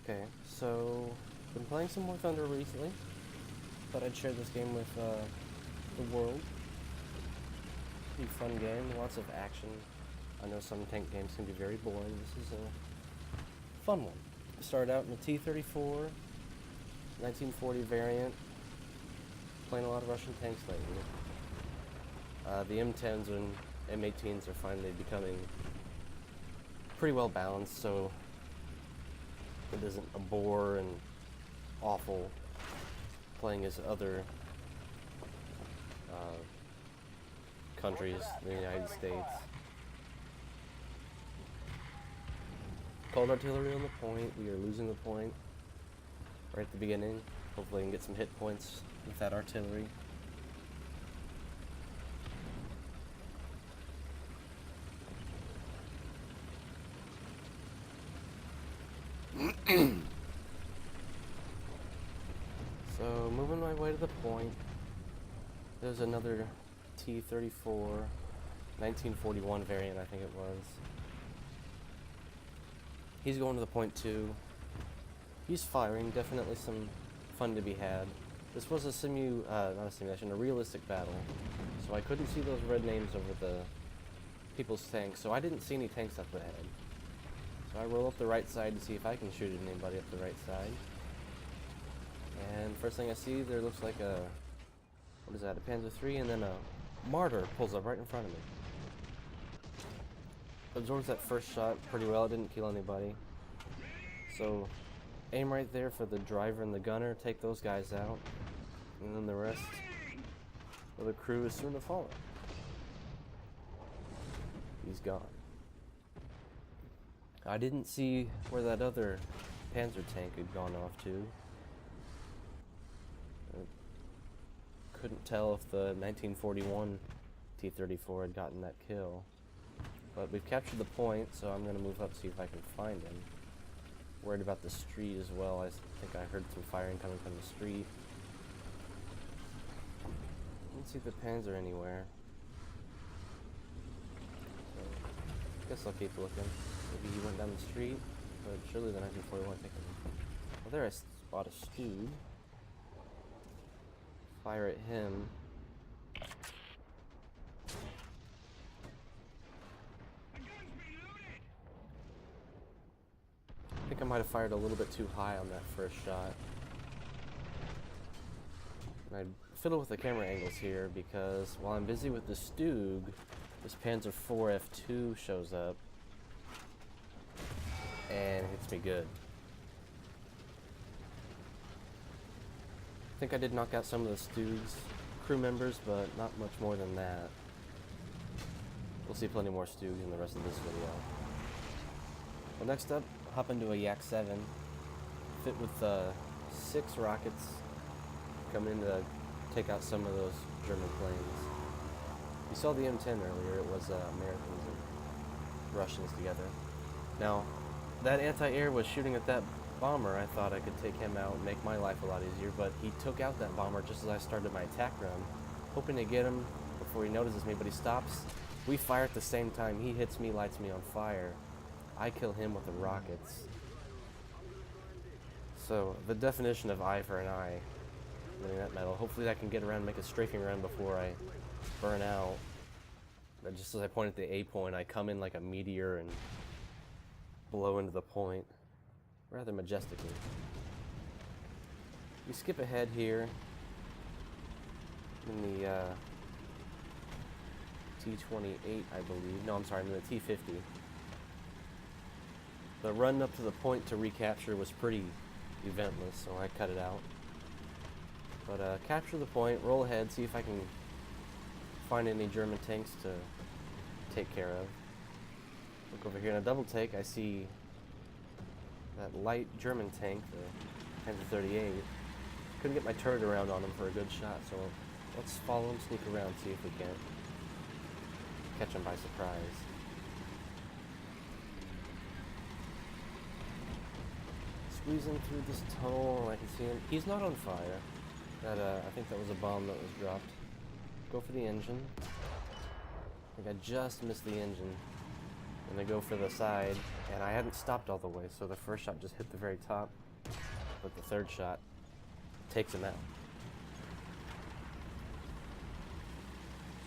Okay, so been playing some War Thunder recently. Thought I'd share this game with the world. Pretty fun game, lots of action. I know some tank games can be very boring. This is a fun one. Started out in the T-34, 1940 variant. Playing a lot of Russian tanks lately. The M10s and M18s are finally becoming pretty well balanced, so it isn't a bore and awful playing as other countries in the United States. Cold artillery on the point. We are losing the point right at the beginning. Hopefully I can get some hit points with that artillery. So moving my way to the point. There's another T-34, 1941 variant, I think it was. He's going to the point too. He's firing, definitely some fun to be had. This was a not a simulation, a realistic battle. So I couldn't see those red names over the people's tanks, so I didn't see any tanks up ahead. So I roll up the right side to see if I can shoot at anybody up the right side. And first thing I see, there looks like a, what is that, a Panzer III, and then a Marder pulls up right in front of me. Absorbs that first shot pretty well, it didn't kill anybody. So, aim right there for the driver and the gunner, take those guys out, and then the rest of the crew is soon to follow. He's gone. I didn't see where that other Panzer tank had gone off to. Couldn't tell if the 1941 T-34 had gotten that kill. But we've captured the point, so I'm going to move up see if I can find him. Worried about the street as well. I think I heard some firing coming from the street. Didn't see the Panzer anywhere. So, guess I'll keep looking. Maybe he went down the street, but surely the 1941 taking him. Well, there I spot a Stug. Fire at him. I think I might have fired a little bit too high on that first shot. And I fiddle with the camera angles here because while I'm busy with the Stug, this Panzer IV F2 shows up and hits me good. I think I did knock out some of the Stug's crew members, but not much more than that. We'll see plenty more Stugs in the rest of this video. Well, next up, hop into a Yak 7, fit with 6 rockets coming in to take out some of those German planes. You saw the M10 earlier, it was Americans and Russians together. Now, that anti-air was shooting at that bomber. I thought I could take him out and make my life a lot easier, but he took out that bomber just as I started my attack run, hoping to get him before he notices me, but he stops. We fire at the same time. He hits me, lights me on fire. I kill him with the rockets. So, the definition of eye for an eye, winning that medal. Hopefully I can get around and make a strafing run before I burn out. But just as I point at the A point, I come in like a meteor and blow into the point. Rather majestically. We skip ahead here in the T-28, I believe. No, I'm sorry, I'm in the T-50. The run up to the point to recapture was pretty eventless, so I cut it out. But capture the point, roll ahead, see if I can find any German tanks to take care of. Look over here in a double take, I see that light German tank, the Panzer 38. Couldn't get my turret around on him for a good shot, so let's follow him, sneak around, see if we can catch him by surprise. Squeezing through this tunnel, I can see him. He's not on fire. I think that was a bomb that was dropped. Go for the engine. I think I just missed the engine. And I go for the side, and I hadn't stopped all the way, so the first shot just hit the very top, but the third shot takes him out.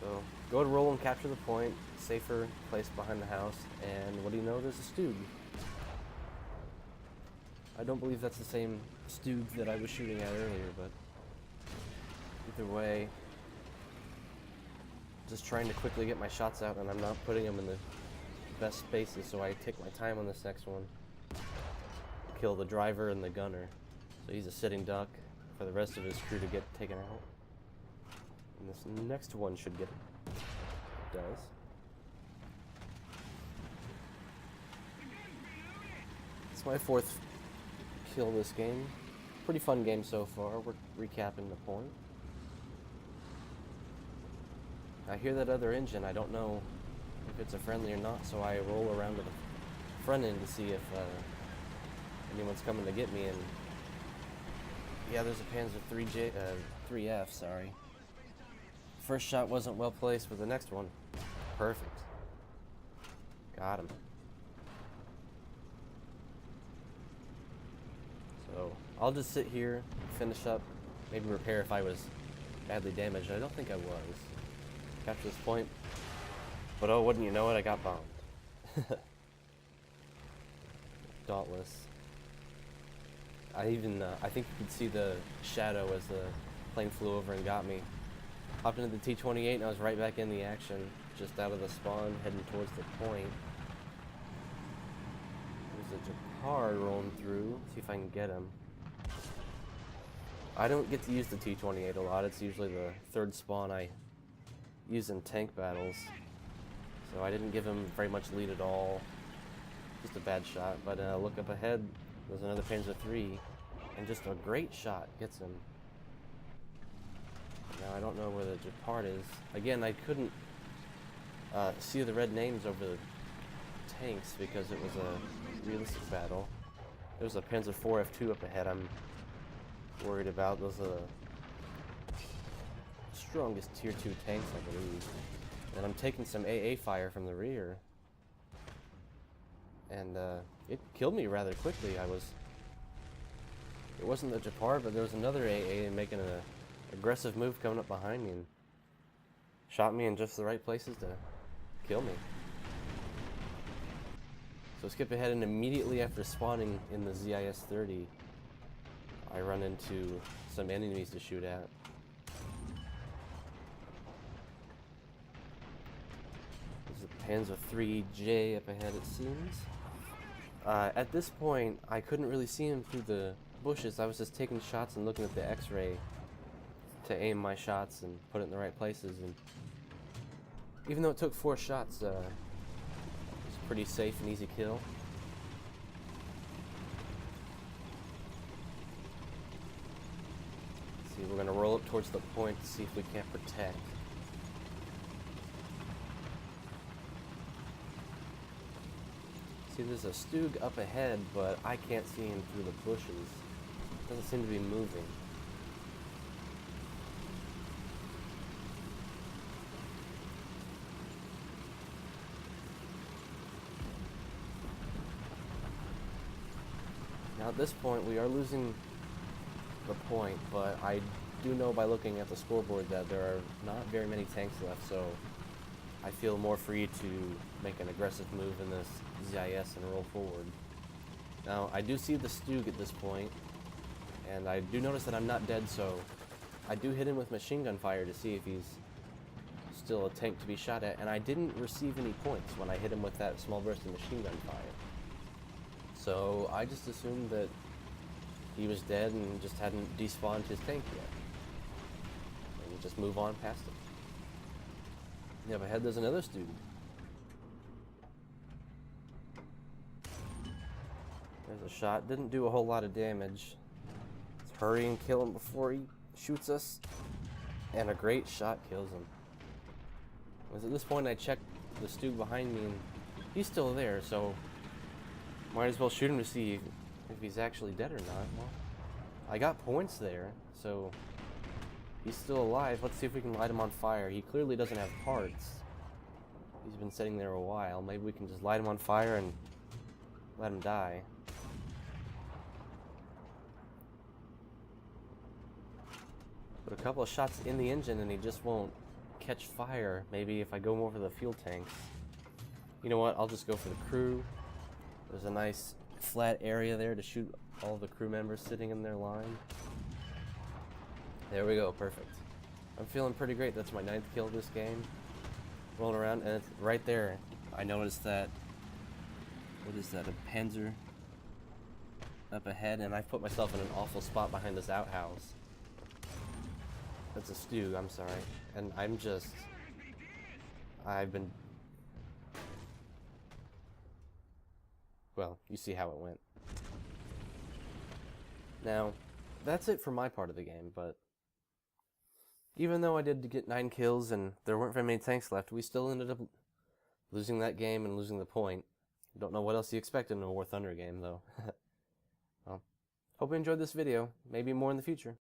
So go to roll and capture the point, safer place behind the house, and what do you know, there's a Stug. I don't believe that's the same Stug that I was shooting at earlier, but either way, just trying to quickly get my shots out, and I'm not putting them in the best spaces, so I take my time on this next one. Kill the driver and the gunner. So he's a sitting duck for the rest of his crew to get taken out. And this next one should get it. It does. It's my 4th kill this game. Pretty fun game so far. We're recapping the point. I hear that other engine. I don't know if it's a friendly or not, so I roll around to the front end to see if anyone's coming to get me. And yeah, there's a Panzer 3F, sorry. First shot wasn't well placed, but the next one, perfect. Got him. So I'll just sit here, finish up, maybe repair if I was badly damaged. I don't think I was. Capture this point. But oh, wouldn't you know it, I got bombed. Dauntless. I think you could see the shadow as the plane flew over and got me. Hopped into the T-28 and I was right back in the action, just out of the spawn, heading towards the point. There's a Japar rolling through, see if I can get him. I don't get to use the T-28 a lot, it's usually the 3rd spawn I use in tank battles. So I didn't give him very much lead at all. Just a bad shot, but look up ahead, there's another Panzer III, and just a great shot gets him. Now I don't know where the Japard is. Again, I couldn't see the red names over the tanks because it was a realistic battle. There's a Panzer IV F2 up ahead I'm worried about. Those are the strongest tier 2 tanks, I believe. And I'm taking some AA fire from the rear. And it killed me rather quickly. It wasn't the Japard, but there was another AA making an aggressive move coming up behind me and shot me in just the right places to kill me. So skip ahead, and immediately after spawning in the ZIS-30, I run into some enemies to shoot at. There's a Panzer 3J up ahead, it seems. At this point, I couldn't really see him through the bushes. I was just taking shots and looking at the X-ray to aim my shots and put it in the right places. And even though it took 4 shots, it was a pretty safe and easy kill. Let's see, we're gonna roll up towards the point to see if we can't protect. See, there's a Stug up ahead, but I can't see him through the bushes. Doesn't seem to be moving. Now at this point, we are losing the point, but I do know by looking at the scoreboard that there are not very many tanks left, so I feel more free to make an aggressive move in this ZIS and roll forward. Now, I do see the Stug at this point, and I do notice that I'm not dead, so I do hit him with machine gun fire to see if he's still a tank to be shot at, and I didn't receive any points when I hit him with that small burst of machine gun fire. So I just assumed that he was dead and just hadn't despawned his tank yet. And just move on past him. Yeah, up ahead there's another Stug. There's a shot. Didn't do a whole lot of damage. Let's hurry and kill him before he shoots us. And a great shot kills him. Because at this point I checked the Stug behind me and he's still there, so might as well shoot him to see if he's actually dead or not. Well, I got points there, so he's still alive. Let's see if we can light him on fire. He clearly doesn't have parts. He's been sitting there a while. Maybe we can just light him on fire and let him die. But a couple of shots in the engine and he just won't catch fire. Maybe if I go more for the fuel tanks. You know what? I'll just go for the crew. There's a nice flat area there to shoot all the crew members sitting in their line. There we go. Perfect. I'm feeling pretty great. That's my 9th kill this game. Rolling around, and it's right there. I noticed that. What is that? A Panzer up ahead, and I've put myself in an awful spot behind this outhouse. That's a Stug, I'm sorry. And I've been... Well, you see how it went. Now, that's it for my part of the game, but... Even though I did get 9 kills and there weren't very many tanks left, we still ended up losing that game and losing the point. Don't know what else you expect in a War Thunder game, though. Well, hope you enjoyed this video. Maybe more in the future.